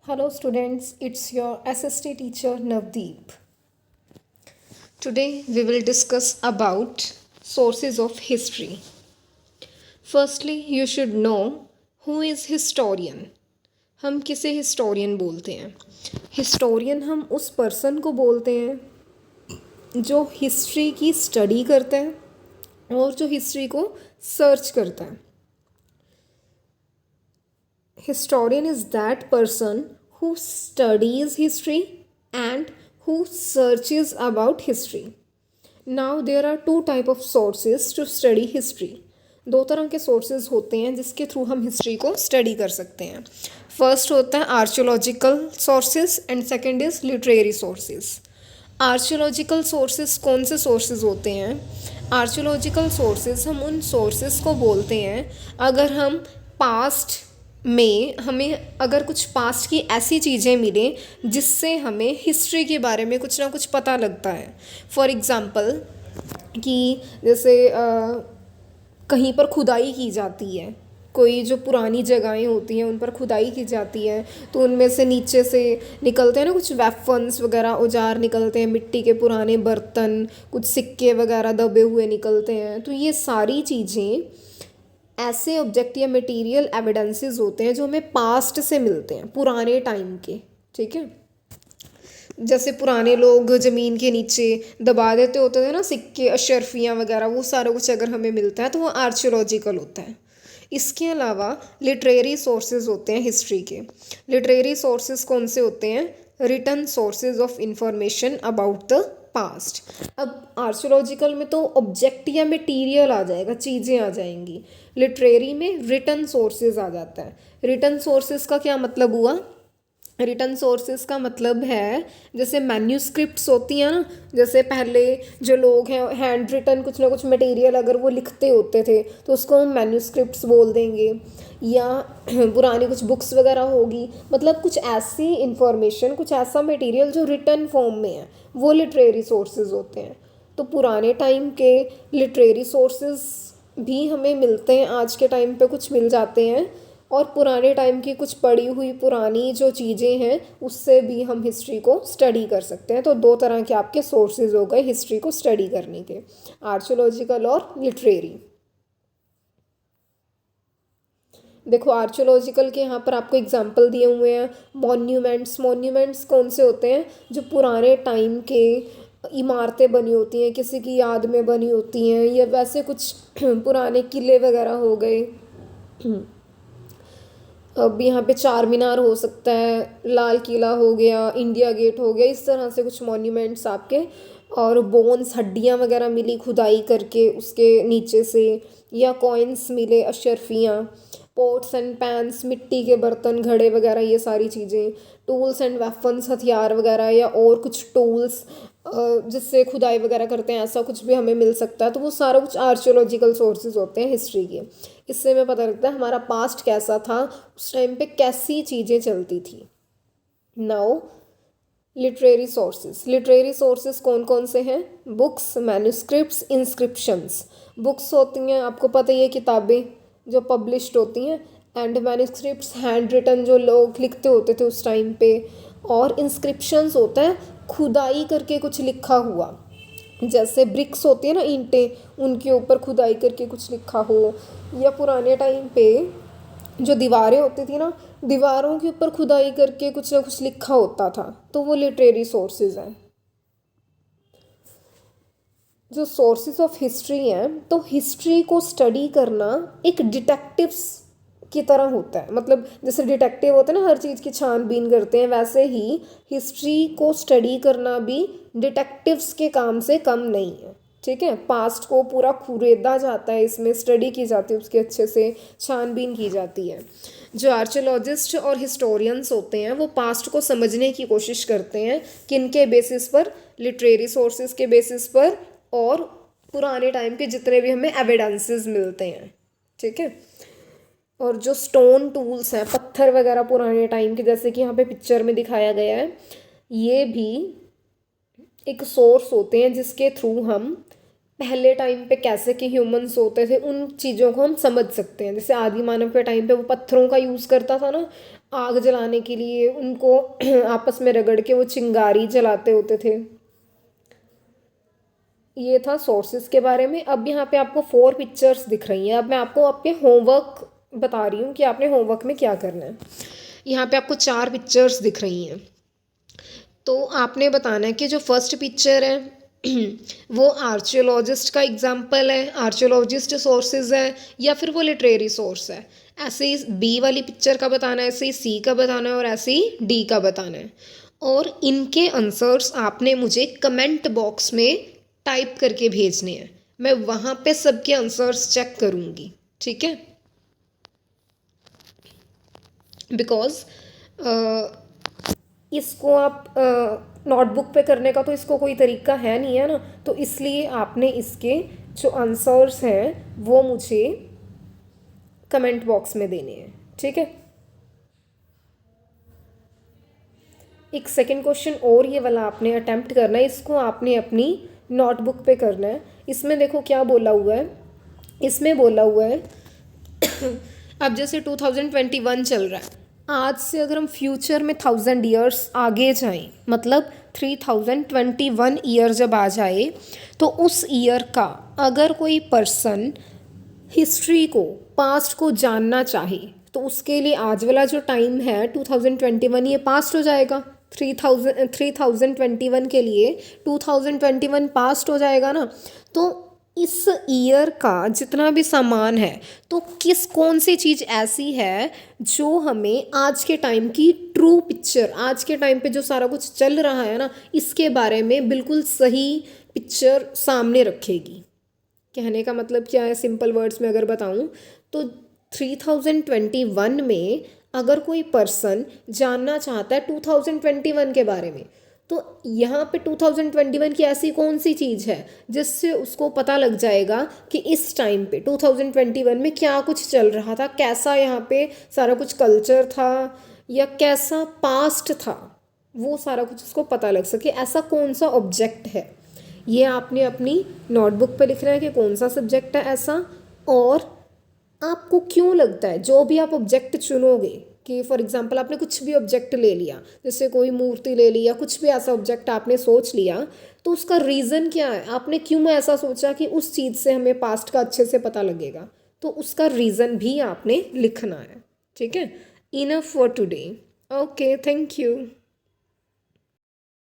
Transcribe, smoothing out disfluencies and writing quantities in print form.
Hello students, it's your SST teacher Navdeep. Today we will discuss about sources of history. Firstly, you should know who is historian. हम किसे historian बोलते हैं? Historian हम उस person को बोलते हैं जो history की study करता है और जो history को search करता है. Historian is that person who studies history and who searches about history. Now there are two type of sources to study history. दो तरह के सोर्सेज होते हैं जिसके थ्रू हम हिस्ट्री को स्टडी कर सकते हैं. फर्स्ट होता है archaeological sources and second is literary sources. Archaeological sources कौन से सोर्सेज होते हैं? आर्कियोलॉजिकल सोर्सेज हम उन सोर्सेज को बोलते हैं अगर हम पास्ट में हमें अगर कुछ पास्ट की ऐसी चीज़ें मिलें जिससे हमें हिस्ट्री के बारे में कुछ ना कुछ पता लगता है. फॉर एग्ज़ाम्पल कि जैसे कहीं पर खुदाई की जाती है, कोई जो पुरानी जगहें होती हैं उन पर खुदाई की जाती है तो उनमें से नीचे से निकलते हैं ना कुछ वेपन्स वगैरह, औजार निकलते हैं, मिट्टी के पुराने बर्तन, कुछ सिक्के वगैरह दबे हुए निकलते हैं. तो ये सारी चीज़ें ऐसे ऑब्जेक्ट या मटेरियल एविडेंसेस होते हैं जो हमें पास्ट से मिलते हैं, पुराने टाइम के. ठीक है, जैसे पुराने लोग ज़मीन के नीचे दबा देते होते थे ना सिक्के, अशरफियाँ वगैरह, वो सारा कुछ अगर हमें मिलता है तो वो आर्कियोलॉजिकल होता है. इसके अलावा लिटरेरी सोर्सेज होते हैं हिस्ट्री के. लिटरेरी सोर्सेज कौन से होते हैं? Written sources of information about the past. अब आर्कियोलॉजिकल में तो ऑब्जेक्ट या मटेरियल आ जाएगा, चीज़ें आ जाएंगी. लिटरेरी में रिटन सोर्सेज आ जाता है. रिटन सोर्सेज का क्या मतलब हुआ? रिटन सोर्सेज का मतलब है जैसे मैन्यूस्क्रिप्ट्स होती हैं ना, जैसे पहले जो लोग हैं हैंड रिटन कुछ ना कुछ मटेरियल अगर वो लिखते होते थे तो उसको हम मैन्यूस्क्रिप्ट्स बोल देंगे. या पुरानी कुछ बुक्स वगैरह होगी, मतलब कुछ ऐसी इंफॉर्मेशन, कुछ ऐसा मटेरियल जो रिटन फॉर्म में है, वो लिटरेरी सोर्सेज होते हैं. तो पुराने टाइम के लिटरेरी सोर्सेज भी हमें मिलते हैं, आज के टाइम पे कुछ मिल जाते हैं, और पुराने टाइम की कुछ पड़ी हुई पुरानी जो चीज़ें हैं उससे भी हम हिस्ट्री को स्टडी कर सकते हैं. तो दो तरह के आपके सोर्सेज हो गए हिस्ट्री को स्टडी करने के, आर्कियोलॉजिकल और लिटरेरी. देखो आर्कियोलॉजिकल के यहाँ पर आपको एग्जांपल दिए हुए हैं. मॉन्यूमेंट्स. मॉन्यूमेंट्स कौन से होते हैं? जो पुराने टाइम के इमारतें बनी होती हैं, किसी की याद में बनी होती हैं, या वैसे कुछ पुराने किले वगैरह हो गए. अब यहाँ पे चार मीनार हो सकता है, लाल किला हो गया, इंडिया गेट हो गया, इस तरह से कुछ मॉन्यूमेंट्स आपके. और बोन्स, हड्डियाँ वगैरह मिली खुदाई करके उसके नीचे से, या कॉइन्स मिले, अशरफियाँ. पोट्स एंड पैन्स, मिट्टी के बर्तन, घड़े वगैरह, ये सारी चीज़ें. टूल्स एंड वेपन्स, हथियार वगैरह, या और कुछ टूल्स जिससे खुदाई वगैरह करते हैं, ऐसा कुछ भी हमें मिल सकता है. तो वो सारा कुछ आर्कियोलॉजिकल सोर्सेज होते हैं हिस्ट्री के. इससे हमें पता लगता है हमारा पास्ट कैसा था, उस टाइम पे कैसी चीज़ें चलती थी. Now literary sources. Literary sources कौन कौन से हैं? Books, manuscripts, inscriptions. बुक्स होती हैं, आपको पता ही है, किताबें जो पब्लिश्ड होती हैं. एंड मैन्यूस्क्रिप्ट्स हैंड रिटन, जो लोग लिखते होते थे उस टाइम पे. और इंस्क्रिप्शंस होता है खुदाई करके कुछ लिखा हुआ, जैसे ब्रिक्स होती है ना, ईंटें, उनके ऊपर खुदाई करके कुछ लिखा हो. या पुराने टाइम पे जो दीवारें होती थी ना, दीवारों के ऊपर खुदाई करके कुछ ना कुछ लिखा होता था, तो वो लिटरेरी सोर्सेज हैं. जो सोर्सेज ऑफ हिस्ट्री हैं, तो हिस्ट्री को स्टडी करना एक डिटेक्टिव्स की तरह होता है. मतलब जैसे डिटेक्टिव होते हैं ना, हर चीज़ की छानबीन करते हैं, वैसे ही हिस्ट्री को स्टडी करना भी डिटेक्टिव्स के काम से कम नहीं है. ठीक है, पास्ट को पूरा खुरेदा जाता है, इसमें स्टडी की जाती है, उसकी अच्छे से छानबीन की जाती है. जो आर्कियोलॉजिस्ट और हिस्टोरियंस होते हैं वो पास्ट को समझने की कोशिश करते हैं, किन के बेसिस पर? लिटरेरी सोर्सेज के बेसिस पर, और पुराने टाइम के जितने भी हमें एविडेंसेस मिलते हैं. ठीक है, और जो स्टोन टूल्स हैं, पत्थर वगैरह पुराने टाइम के, जैसे कि यहाँ पे पिक्चर में दिखाया गया है, ये भी एक सोर्स होते हैं जिसके थ्रू हम पहले टाइम पे कैसे के ह्यूमंस होते थे उन चीज़ों को हम समझ सकते हैं। जैसे आदि मानव के टाइम पे वो पत्थरों का यूज़ करता था ना आग जलाने के लिए, उनको आपस में रगड़ के वो चिंगारी जलाते होते थे। ये था सोर्सेज के बारे में। अब यहाँ पे आपको 4 पिक्चर्स दिख रही हैं। अब मैं आपको आपके होमवर्क बता रही हूँ कि आपने होमवर्क में क्या करना है। यहाँ पे आपको 4 पिक्चर्स दिख रही हैं, तो आपने बताना है कि जो फर्स्ट पिक्चर है वो आर्कियोलॉजिस्ट का एग्जाम्पल है, आर्कियोलॉजिस्ट सोर्सेज है, या फिर वो लिटरेरी सोर्स है। ऐसे ही बी वाली पिक्चर का बताना है, ऐसे ही सी का बताना है, और ऐसे ही डी का बताना है। और इनके आंसर्स आपने मुझे कमेंट बॉक्स में टाइप करके भेजने हैं। मैं वहाँ पे सबके आंसर्स चेक करूँगी, ठीक है? बिकॉज इसको आप नोटबुक पे करने का तो इसको कोई तरीका है नहीं है ना, तो इसलिए आपने इसके जो आंसर्स हैं वो मुझे कमेंट बॉक्स में देने हैं, ठीक है? एक सेकंड क्वेश्चन और ये वाला आपने अटेम्प्ट करना है, इसको आपने अपनी नोटबुक पे करना है। इसमें देखो क्या बोला हुआ है, इसमें बोला हुआ है अब जैसे 2021 चल रहा है, आज से अगर हम फ्यूचर में 1000 ईयर्स आगे जाएं, मतलब 3021 ईयर जब आ जाए, तो उस ईयर का अगर कोई पर्सन हिस्ट्री को, पास्ट को जानना चाहे, तो उसके लिए आज वाला जो टाइम है 2021 ये पास्ट हो जाएगा। 3021 के लिए 2021 पास्ट हो जाएगा ना। तो इस ईयर का जितना भी सामान है, तो कौन सी चीज़ ऐसी है जो हमें आज के टाइम की ट्रू पिक्चर, आज के टाइम पे जो सारा कुछ चल रहा है ना, इसके बारे में बिल्कुल सही पिक्चर सामने रखेगी। कहने का मतलब क्या है, सिंपल वर्ड्स में अगर बताऊं तो 3021 में अगर कोई पर्सन जानना चाहता है 2021 के बारे में, तो यहाँ पे 2021 की ऐसी कौन सी चीज़ है जिससे उसको पता लग जाएगा कि इस टाइम पे 2021 में क्या कुछ चल रहा था, कैसा यहाँ पे सारा कुछ कल्चर था, या कैसा पास्ट था, वो सारा कुछ उसको पता लग सके। ऐसा कौन सा ऑब्जेक्ट है, ये आपने अपनी नोटबुक पे लिखना है कि कौन सा सब्जेक्ट है ऐसा, और आपको क्यों लगता है जो भी आप ऑब्जेक्ट चुनोगे, कि फॉर एग्जांपल आपने कुछ भी ऑब्जेक्ट ले लिया, जैसे कोई मूर्ति ले ली या कुछ भी ऐसा ऑब्जेक्ट आपने सोच लिया, तो उसका रीज़न क्या है, आपने क्यों ऐसा सोचा कि उस चीज़ से हमें पास्ट का अच्छे से पता लगेगा, तो उसका रीज़न भी आपने लिखना है, ठीक है? Enough for today. Okay, thank you.